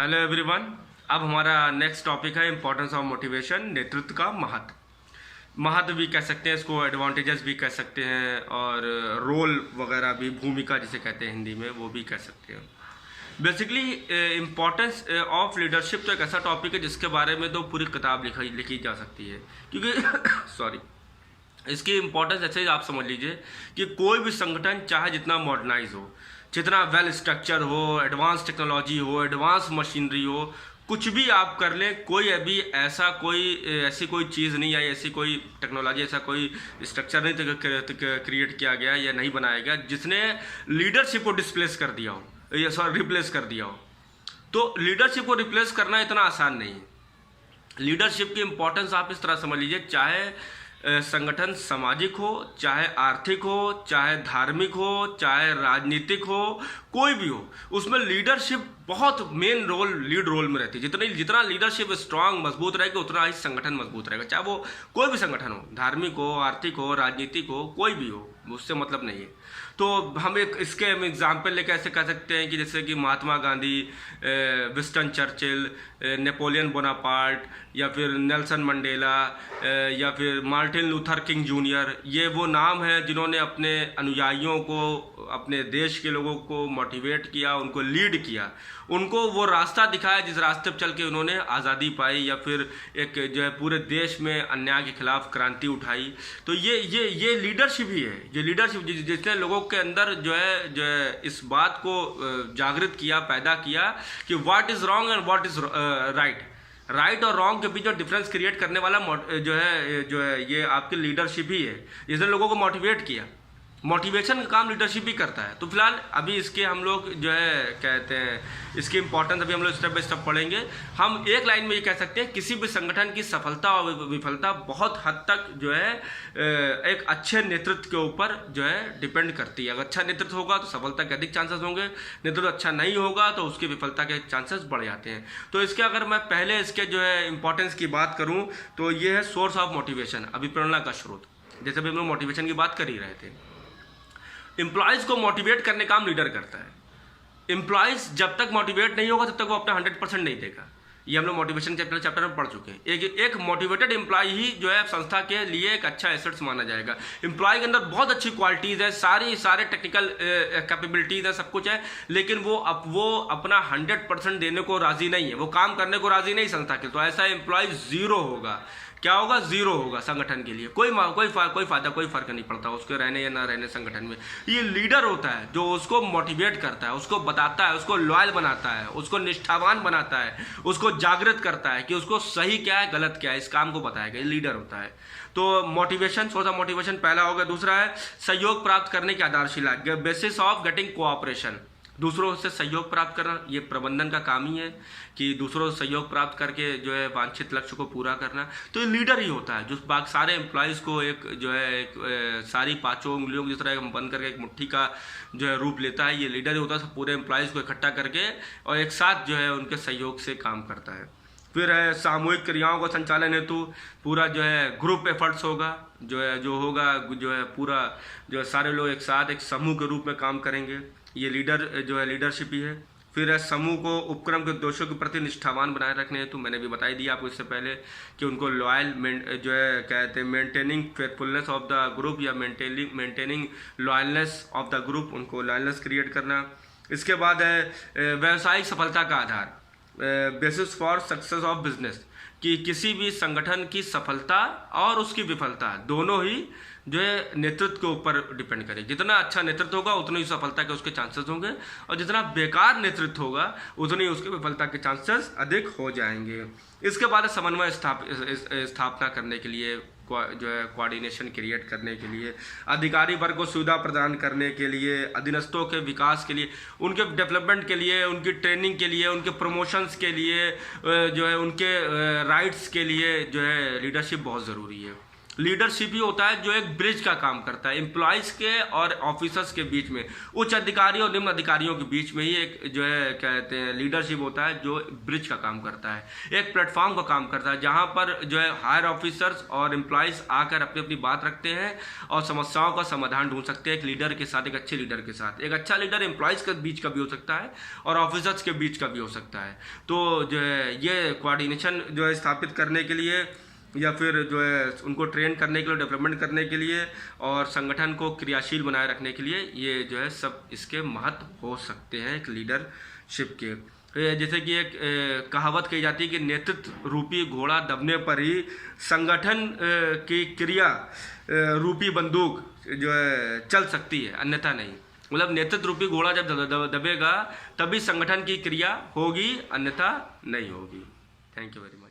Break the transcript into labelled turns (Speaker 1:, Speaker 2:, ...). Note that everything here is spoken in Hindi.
Speaker 1: Hello everyone. अब हमारा नेक्स्ट टॉपिक है इम्पोर्टेंस ऑफ मोटिवेशन, नेतृत्व का महत्व भी कह सकते हैं इसको, एडवांटेजेस भी कह सकते हैं और रोल वगैरह भी, भूमिका जिसे कहते हैं हिंदी में, वो भी कह सकते हैं। बेसिकली इम्पोर्टेंस ऑफ लीडरशिप तो एक ऐसा टॉपिक है जिसके बारे में तो पूरी किताब लिखी जा सकती है, क्योंकि सॉरी, इसकी इम्पोर्टेंस ऐसे ही आप समझ लीजिए कि कोई भी संगठन चाहे जितना मॉडर्नाइज हो, जितना वेल स्ट्रक्चर हो, एडवांस टेक्नोलॉजी हो, एडवांस मशीनरी हो, कुछ भी आप कर लें, कोई अभी ऐसी कोई चीज़ नहीं आई, ऐसी कोई टेक्नोलॉजी, ऐसा कोई स्ट्रक्चर नहीं क्रिएट किया गया या नहीं बनाया गया जिसने लीडरशिप को डिस्प्लेस कर दिया हो या रिप्लेस कर दिया हो। तो लीडरशिप को रिप्लेस करना इतना आसान नहीं है। लीडरशिप की इंपॉर्टेंस आप इस तरह समझ लीजिए, चाहे संगठन सामाजिक हो, चाहे आर्थिक हो, चाहे धार्मिक हो, चाहे राजनीतिक हो, कोई भी हो, उसमें लीडरशिप बहुत मेन लीड रोल में रहती है। जितना लीडरशिप स्ट्रांग मजबूत रहेगा उतना ही संगठन मजबूत रहेगा, चाहे वो कोई भी संगठन हो, धार्मिक हो, आर्थिक हो, राजनीतिक हो, कोई भी हो, उससे मतलब नहीं है। तो हम इसके एग्जाम्पल लेकर ऐसे कह सकते हैं कि जैसे कि Mahatma Gandhi, Winston Churchill, Napoleon Bonaparte, या फिर नेल्सन मंडेला, या फिर मार्टिन लूथर किंग जूनियर, ये वो नाम हैं जिन्होंने अपने अनुयायियों को, अपने देश के लोगों को मोटिवेट किया, उनको लीड किया, उनको वो रास्ता दिखाया जिस रास्ते पर चल के उन्होंने आज़ादी पाई, या फिर एक जो है पूरे देश में अन्याय के खिलाफ क्रांति उठाई। तो ये लीडरशिप ही है, ये लीडरशिप जिसने लोगों के अंदर जो है इस बात को जागृत किया, पैदा किया कि what is wrong and what is right और रॉन्ग के बीच जो डिफरेंस क्रिएट करने वाला जो है ये आपकी लीडरशिप ही है, जिसने लोगों को मोटिवेट किया। मोटिवेशन का काम लीडरशिप भी करता है। तो फिलहाल अभी इसके हम लोग जो है कहते हैं इसकी इंपॉर्टेंस अभी हम लोग स्टेप बाय स्टेप पढ़ेंगे। हम एक लाइन में ये कह सकते हैं किसी भी संगठन की सफलता और विफलता बहुत हद तक जो है एक अच्छे नेतृत्व के ऊपर जो है डिपेंड करती है। अगर अच्छा नेतृत्व होगा तो सफलता के अधिक चांसेस होंगे, नेतृत्व अच्छा नहीं होगा तो उसकी विफलता के चांसेस बढ़ जाते हैं। तो इसके अगर मैं पहले इसके जो है इंपॉर्टेंस की बात करूँ तो ये है सोर्स ऑफ मोटिवेशन, अभिप्रेरणा का स्रोत। जैसे अभी हम लोग मोटिवेशन की बात कर ही रहे थे। एम्प्लॉयज़ को मोटिवेट करने का काम लीडर करता है। एम्प्लॉयज़ जब तक मोटिवेट नहीं होगा तब तक वो अपना 100% नहीं देगा। ये हम लोग मोटिवेशन चैप्टर में पढ़ चुके हैं। एक मोटिवेटेड एम्प्लॉय ही जो है संस्था के लिए एक अच्छा एसेट्स माना जाएगा। एम्प्लॉय के अंदर बहुत अच्छी क्वालिटीज़ है, सारे टेक्निकल कैपेबिलिटीज़ है, सब कुछ है, लेकिन वो अपना 100% देने को राज़ी नहीं है, वो काम करने को राज़ी नहीं संस्था के। तो ऐसा एम्प्लॉय ज़ीरो होगा। क्या होगा? ज़ीरो होगा संगठन के लिए। कोई फायदा, कोई फर्क नहीं पड़ता उसके रहने या ना रहने संगठन में। ये लीडर होता है जो उसको मोटिवेट करता है, उसको बताता है, उसको लॉयल बनाता है, उसको निष्ठावान बनाता है, उसको जागृत करता है कि उसको सही क्या है गलत क्या है, इस काम को बताएगा। ये लीडर होता है। तो मोटिवेशन, सोर्स ऑफ मोटिवेशन पहला होगा। दूसरा है सहयोग प्राप्त करने की आधारशिला, बेसिस ऑफ गेटिंग कोऑपरेशन। दूसरों से सहयोग प्राप्त करना ये प्रबंधन का काम ही है कि दूसरों से सहयोग प्राप्त करके जो है वांछित लक्ष्य को पूरा करना। तो ये लीडर ही होता है जो बाकी सारे एम्प्लॉयज़ को एक जो है सारी पांचों उंगलियों की जिस तरह बंद करके एक मुट्ठी का जो है रूप लेता है। ये लीडर ही होता है, पूरे एम्प्लॉयज़ को इकट्ठा करके और एक साथ जो है उनके सहयोग से काम करता है। फिर है सामूहिक क्रियाओं को संचालन हेतु पूरा जो है ग्रुप एफर्ट्स होगा, जो है पूरा जो है सारे लोग एक साथ एक समूह के रूप में काम करेंगे। ये लीडर जो है लीडरशिप ही है। फिर है समूह को उपक्रम के उद्देश्यों के प्रति निष्ठावान बनाए रखने हेतु, मैंने भी बताई दिया आपको इससे पहले कि उनको लॉयल जो है कहते हैं मेंटेनिंग फेयरफुलनेस ऑफ द ग्रुप या मेंटेनिंग लॉयलनेस ऑफ द ग्रुप, उनको लॉयलनेस क्रिएट करना। इसके बाद है व्यावसायिक सफलता का आधार, basis for success of business, कि किसी भी संगठन की सफलता और उसकी विफलता दोनों ही जो है नेतृत्व के ऊपर डिपेंड करे। जितना अच्छा नेतृत्व होगा उतनी ही सफलता के उसके चांसेस होंगे, और जितना बेकार नेतृत्व होगा उतनी उसके विफलता के चांसेस अधिक हो जाएंगे। इसके बाद समन्वय स्थापना करने के लिए, जो है कोऑर्डिनेशन क्रिएट करने के लिए, अधिकारी वर्ग को सुविधा प्रदान करने के लिए, अधीनस्थों के विकास के लिए, उनके डेवलपमेंट के लिए, उनकी ट्रेनिंग के लिए, उनके प्रमोशंस के लिए, जो है उनके राइट्स के लिए जो है लीडरशिप बहुत ज़रूरी है। लीडरशिप ही होता है जो एक ब्रिज का काम करता है एम्प्लॉयज़ के और ऑफिसर्स के बीच में, उच्च अधिकारियों और निम्न अधिकारियों के बीच में ही एक जो है कहते हैं लीडरशिप होता है जो ब्रिज का काम करता है, एक प्लेटफॉर्म का काम करता है जहां पर जो है हायर ऑफिसर्स और एम्प्लॉयज़ आकर अपनी अपनी बात रखते हैं और समस्याओं का समाधान ढूंढ सकते हैं एक लीडर के साथ, एक अच्छे लीडर के साथ। एक अच्छा लीडर एम्प्लॉयज़ के बीच का भी हो सकता है और ऑफिसर्स के बीच का भी हो सकता है। तो जो है ये कोऑर्डिनेशन जो है स्थापित करने के लिए या फिर जो है उनको ट्रेन करने के लिए, डेवलपमेंट करने के लिए और संगठन को क्रियाशील बनाए रखने के लिए ये जो है सब इसके महत्व हो सकते हैं एक लीडरशिप के। जैसे कि एक कहावत कही जाती है कि नेतृत्व रूपी घोड़ा दबने पर ही संगठन की क्रिया रूपी बंदूक जो है चल सकती है, अन्यथा नहीं। मतलब नेतृत्व रूपी घोड़ा जब दबेगा तभी संगठन की क्रिया होगी, अन्यथा नहीं होगी। Thank you very much.